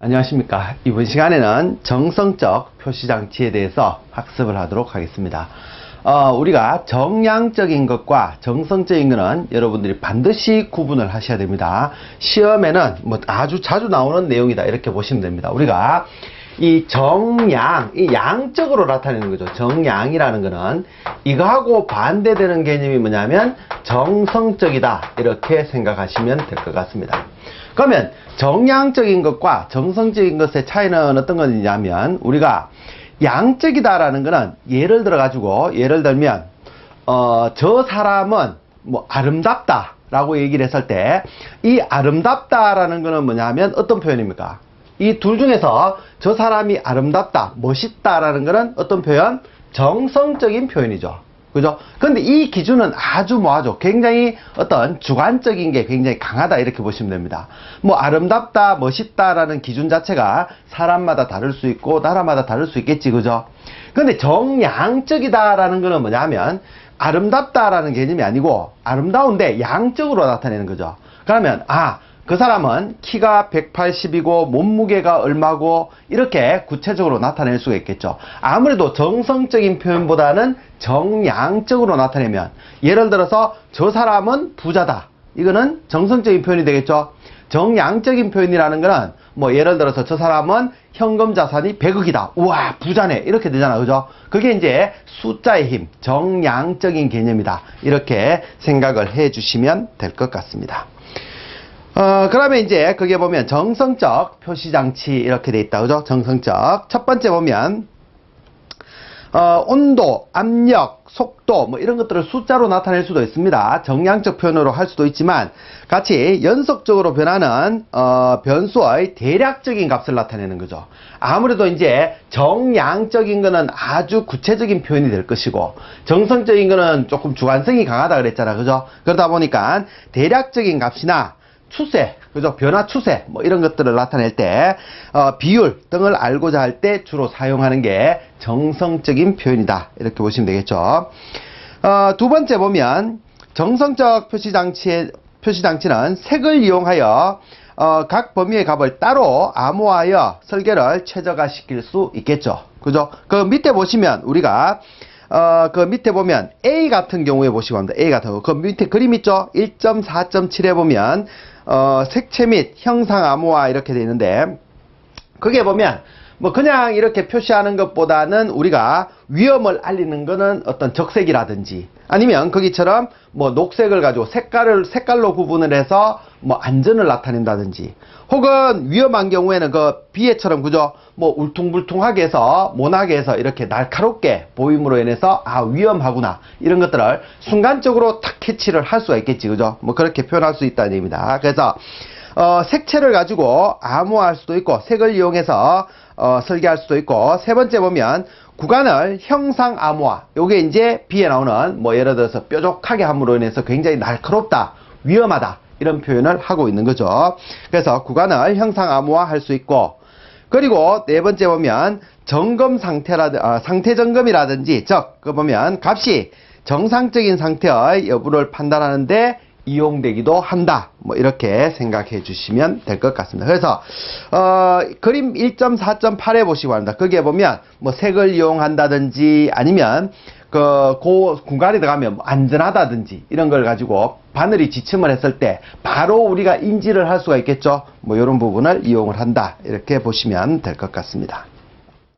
안녕하십니까. 이번 시간에는 정성적 표시장치에 대해서 학습을 하도록 하겠습니다. 우리가 정량적인 것과 정성적인 것은 여러분들이 반드시 구분을 하셔야 됩니다. 시험에는 아주 자주 나오는 내용이다 이렇게 보시면 됩니다. 우리가 이 정량, 이 양적으로 나타내는 거죠. 정량이라는 것은 이거하고 반대되는 개념이 뭐냐면 정성적이다 이렇게 생각하시면 될 것 같습니다. 그러면 정량적인 것과 정성적인 것의 차이는 어떤 것이냐면, 우리가 양적이다라는 것은 예를 들면 저 사람은 아름답다 라고 얘기를 했을 때, 이 아름답다라는 것은 뭐냐면 어떤 표현입니까? 이 둘 중에서 저 사람이 아름답다, 멋있다라는 것은 어떤 표현? 정성적인 표현이죠. 그죠? 근데 이 기준은 아주 굉장히 어떤 주관적인 게 굉장히 강하다 이렇게 보시면 됩니다. 아름답다, 멋있다라는 기준 자체가 사람마다 다를 수 있고 나라마다 다를 수 있겠지, 그죠? 근데 정량적이다라는 거는 뭐냐면 아름답다라는 개념이 아니고 아름다운데 양적으로 나타내는 거죠. 그러면 그 사람은 키가 180이고 몸무게가 얼마고 이렇게 구체적으로 나타낼 수가 있겠죠. 아무래도 정성적인 표현보다는 정량적으로 나타내면, 예를 들어서 저 사람은 부자다, 이거는 정성적인 표현이 되겠죠. 정량적인 표현이라는 거는 예를 들어서 저 사람은 현금 자산이 100억이다, 우와 부자네, 이렇게 되잖아, 그죠? 그게 이제 숫자의 힘, 정량적인 개념이다 이렇게 생각을 해 주시면 될 것 같습니다. 그러면 이제 거기에 보면 정성적 표시장치 이렇게 돼 있다, 그죠? 정성적. 첫 번째 보면 온도, 압력, 속도 이런 것들을 숫자로 나타낼 수도 있습니다. 정량적 표현으로 할 수도 있지만, 같이 연속적으로 변하는 변수의 대략적인 값을 나타내는 거죠. 아무래도 이제 정량적인 거는 아주 구체적인 표현이 될 것이고, 정성적인 거는 조금 주관성이 강하다 그랬잖아, 그죠? 그러다 보니까 대략적인 값이나 추세, 그죠? 변화 추세, 이런 것들을 나타낼 때, 비율 등을 알고자 할 때 주로 사용하는 게 정성적인 표현이다 이렇게 보시면 되겠죠. 두 번째 보면, 정성적 표시장치는 색을 이용하여 각 범위의 값을 따로 암호하여 설계를 최적화시킬 수 있겠죠. 그죠? 그 밑에 보시면, 우리가 그 밑에 보면 A 같은 경우에 보시고 합니다. A 같은 경우. 그 밑에 그림 있죠? 1.4.7에 보면 색채 및 형상 암호화 이렇게 되어 있는데, 그게 보면 그냥 이렇게 표시하는 것보다는 우리가 위험을 알리는 거는 어떤 적색이라든지, 아니면 거기처럼 녹색을 가지고 색깔로 구분을 해서 안전을 나타낸다든지, 혹은 위험한 경우에는 그 비애처럼, 그죠? 울퉁불퉁하게 해서 모나게 해서 이렇게 날카롭게 보임으로 인해서 위험하구나 이런 것들을 순간적으로 탁 캐치를 할 수가 있겠지, 그죠? 그렇게 표현할 수 있다는 얘기입니다. 그래서 색채를 가지고 암호화할 수도 있고, 색을 이용해서 설계할 수도 있고, 세 번째 보면 구간을 형상 암호화, 요게 이제 B에 나오는 예를 들어서 뾰족하게 함으로 인해서 굉장히 날카롭다, 위험하다 이런 표현을 하고 있는 거죠. 그래서 구간을 형상 암호화 할 수 있고, 그리고 네 번째 보면 점검 상태 점검이라든지, 그 보면 값이 정상적인 상태의 여부를 판단하는데 이용되기도 한다, 이렇게 생각해 주시면 될 것 같습니다. 그래서 그림 1.4.8에 보시고 합니다. 거기에 보면 색을 이용한다든지, 아니면 그 공간에 들어가면 안전하다든지 이런 걸 가지고 바늘이 지침을 했을 때 바로 우리가 인지를 할 수가 있겠죠. 이런 부분을 이용을 한다 이렇게 보시면 될 것 같습니다.